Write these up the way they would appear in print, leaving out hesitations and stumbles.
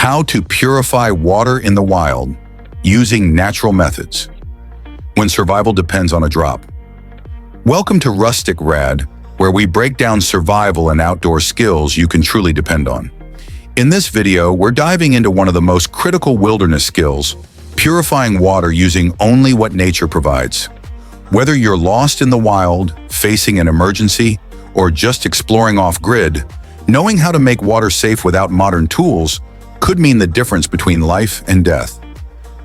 How to purify water in the wild using natural methods when survival depends on a drop. Welcome to Rustic Rad, where we break down survival and outdoor skills you can truly depend on. In this video, we're diving into one of the most critical wilderness skills, purifying water using only what nature provides. Whether you're lost in the wild, facing an emergency, or just exploring off-grid, knowing how to make water safe without modern tools could mean the difference between life and death.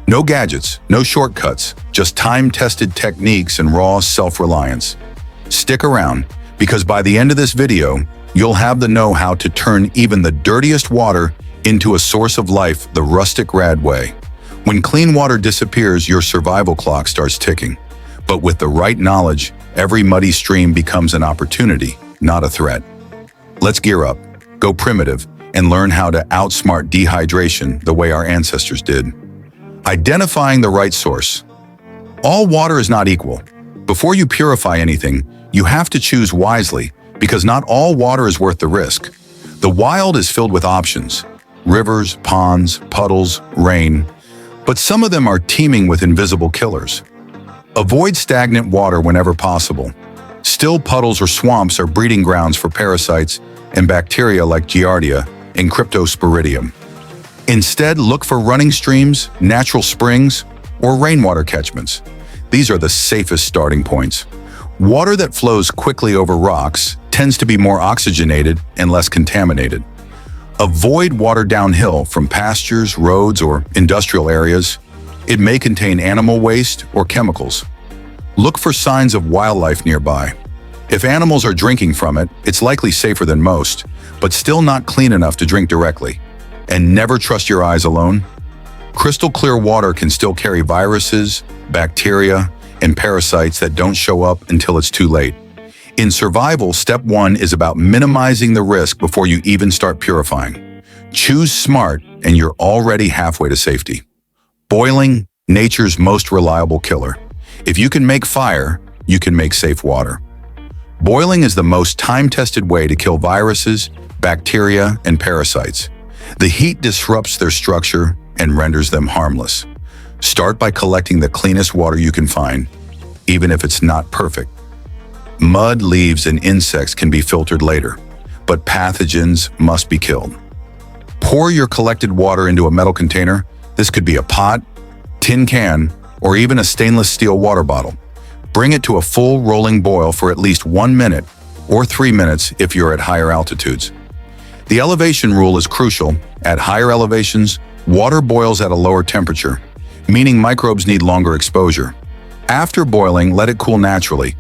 No gadgets, no shortcuts, just time-tested techniques and raw self-reliance. Stick around, because by the end of this video, you'll have the know-how to turn even the dirtiest water into a source of life the Rustic Rad way. When clean water disappears, your survival clock starts ticking. But with the right knowledge, every muddy stream becomes an opportunity, not a threat. Let's gear up, go primitive, and learn how to outsmart dehydration the way our ancestors did. Identifying the right source. All water is not equal. Before you purify anything, you have to choose wisely, because not all water is worth the risk. The wild is filled with options: rivers, ponds, puddles, rain, but some of them are teeming with invisible killers. Avoid stagnant water whenever possible. Still puddles or swamps are breeding grounds for parasites and bacteria like Giardia and Cryptosporidium. Instead, look for running streams, natural springs, or rainwater catchments. These are the safest starting points. Water that flows quickly over rocks tends to be more oxygenated and less contaminated. Avoid water downhill from pastures, roads, or industrial areas. It may contain animal waste or chemicals. Look for signs of wildlife nearby. If animals are drinking from it, it's likely safer than most, but still not clean enough to drink directly. And never trust your eyes alone. Crystal clear water can still carry viruses, bacteria, and parasites that don't show up until it's too late. In survival, step one is about minimizing the risk before you even start purifying. Choose smart, and you're already halfway to safety. Boiling, nature's most reliable killer. If you can make fire, you can make safe water. Boiling is the most time-tested way to kill viruses, bacteria, and parasites. The heat disrupts their structure and renders them harmless. Start by collecting the cleanest water you can find, even if it's not perfect. Mud, leaves, and insects can be filtered later, but pathogens must be killed. Pour your collected water into a metal container. This could be a pot, tin can, or even a stainless steel water bottle. Bring it to a full rolling boil for at least 1 minute or 3 minutes if you're at higher altitudes. The elevation rule is crucial. At higher elevations, water boils at a lower temperature, meaning microbes need longer exposure. After boiling, let it cool naturally.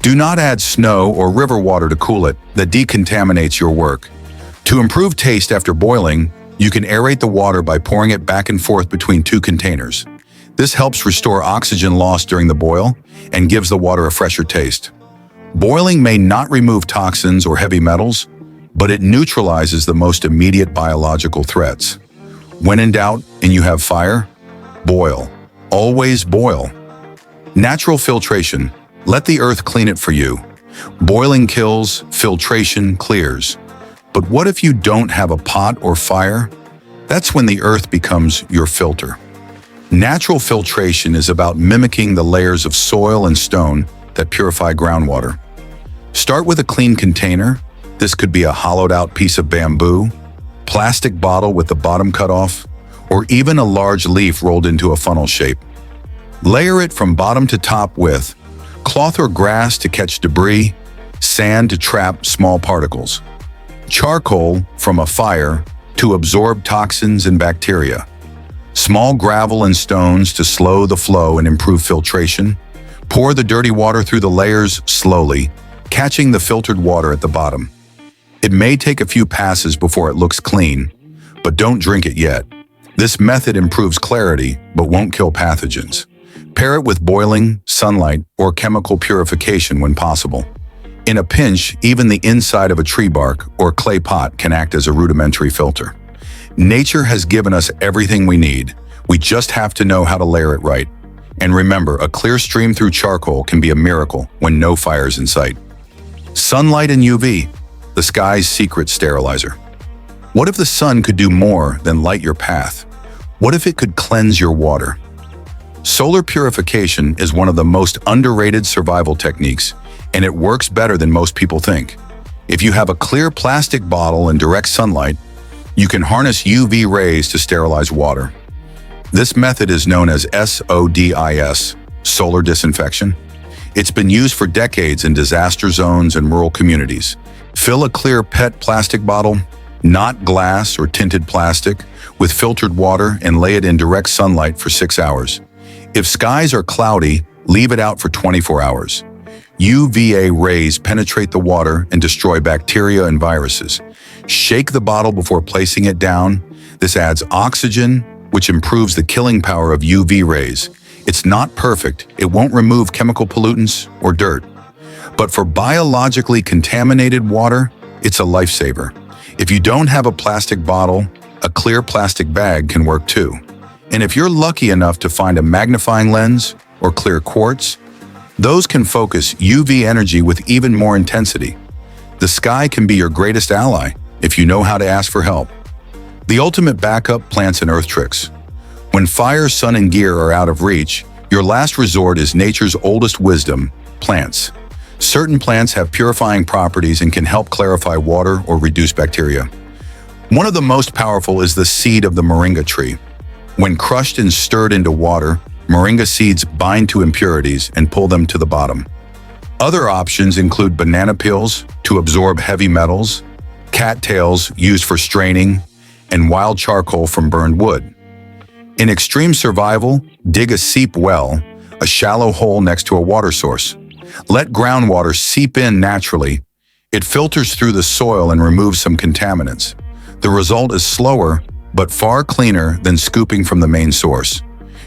Do not add snow or river water to cool it. That decontaminates your work. To improve taste after boiling, you can aerate the water by pouring it back and forth between 2 containers. This helps restore oxygen lost during the boil and gives the water a fresher taste. Boiling may not remove toxins or heavy metals, but it neutralizes the most immediate biological threats. When in doubt and you have fire, boil. Always boil. Natural filtration. Let the earth clean it for you. Boiling kills, filtration clears. But what if you don't have a pot or fire? That's when the earth becomes your filter. Natural filtration is about mimicking the layers of soil and stone that purify groundwater. Start with a clean container. This could be a hollowed-out piece of bamboo, plastic bottle with the bottom cut off, or even a large leaf rolled into a funnel shape. Layer it from bottom to top with cloth or grass to catch debris, sand to trap small particles, charcoal from a fire to absorb toxins and bacteria, small gravel and stones to slow the flow and improve filtration. Pour the dirty water through the layers slowly, catching the filtered water at the bottom. It may take a few passes before it looks clean, but don't drink it yet. This method improves clarity, but won't kill pathogens. Pair it with boiling, sunlight, or chemical purification when possible. In a pinch, even the inside of a tree bark or clay pot can act as a rudimentary filter. Nature has given us everything we need. We just have to know how to layer it right. And remember, a clear stream through charcoal can be a miracle when no fire is in sight. Sunlight and UV, the sky's secret sterilizer. What if the sun could do more than light your path? What if it could cleanse your water? Solar purification is one of the most underrated survival techniques, and it works better than most people think. If you have a clear plastic bottle in direct sunlight, you can harness UV rays to sterilize water. This method is known as SODIS, solar disinfection. It's been used for decades in disaster zones and rural communities. Fill a clear PET plastic bottle, not glass or tinted plastic, with filtered water and lay it in direct sunlight for 6 hours. If skies are cloudy, leave it out for 24 hours. UVA rays penetrate the water and destroy bacteria and viruses. Shake the bottle before placing it down. This adds oxygen, which improves the killing power of UV rays. It's not perfect. It won't remove chemical pollutants or dirt. But for biologically contaminated water, it's a lifesaver. If you don't have a plastic bottle, a clear plastic bag can work too. And if you're lucky enough to find a magnifying lens or clear quartz, those can focus UV energy with even more intensity. The sky can be your greatest ally if you know how to ask for help. The ultimate backup: plants and earth tricks. When fire, sun, and gear are out of reach, your last resort is nature's oldest wisdom: plants. Certain plants have purifying properties and can help clarify water or reduce bacteria. One of the most powerful is the seed of the moringa tree. When crushed and stirred into water, moringa seeds bind to impurities and pull them to the bottom. Other options include banana peels to absorb heavy metals, cattails used for straining, and wild charcoal from burned wood. In extreme survival, dig a seep well, a shallow hole next to a water source. Let groundwater seep in naturally. It filters through the soil and removes some contaminants. The result is slower, but far cleaner than scooping from the main source.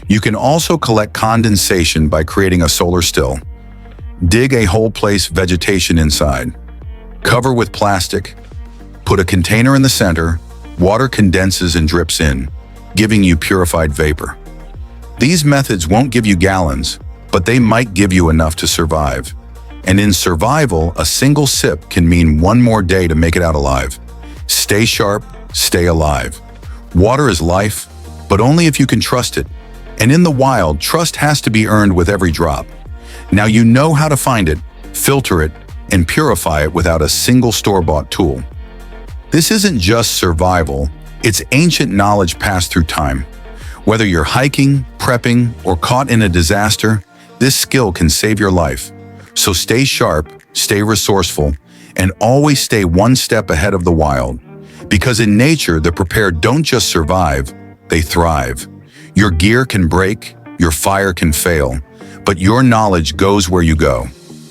You can also collect condensation by creating a solar still. Dig a hole, place vegetation inside. Cover with plastic. Put a container in the center. Water condenses and drips in, giving you purified vapor. These methods won't give you gallons, but they might give you enough to survive. And in survival, a single sip can mean one more day to make it out alive. Stay sharp, stay alive. Water is life, but only if you can trust it. And in the wild, trust has to be earned with every drop. Now you know how to find it, filter it, and purify it without a single store-bought tool. This isn't just survival, it's ancient knowledge passed through time. Whether you're hiking, prepping, or caught in a disaster, this skill can save your life. So stay sharp, stay resourceful, and always stay one step ahead of the wild. Because in nature, the prepared don't just survive, they thrive. Your gear can break, your fire can fail, but your knowledge goes where you go.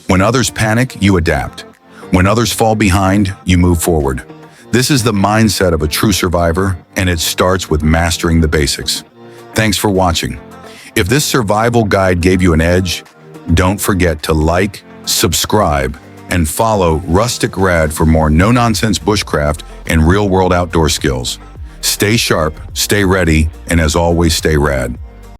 When others panic, you adapt. When others fall behind, you move forward. This is the mindset of a true survivor, and it starts with mastering the basics. Thanks for watching. If this survival guide gave you an edge, don't forget to like, subscribe, and follow Rustic Rad for more no-nonsense bushcraft and real-world outdoor skills. Stay sharp, stay ready, and as always, stay rad.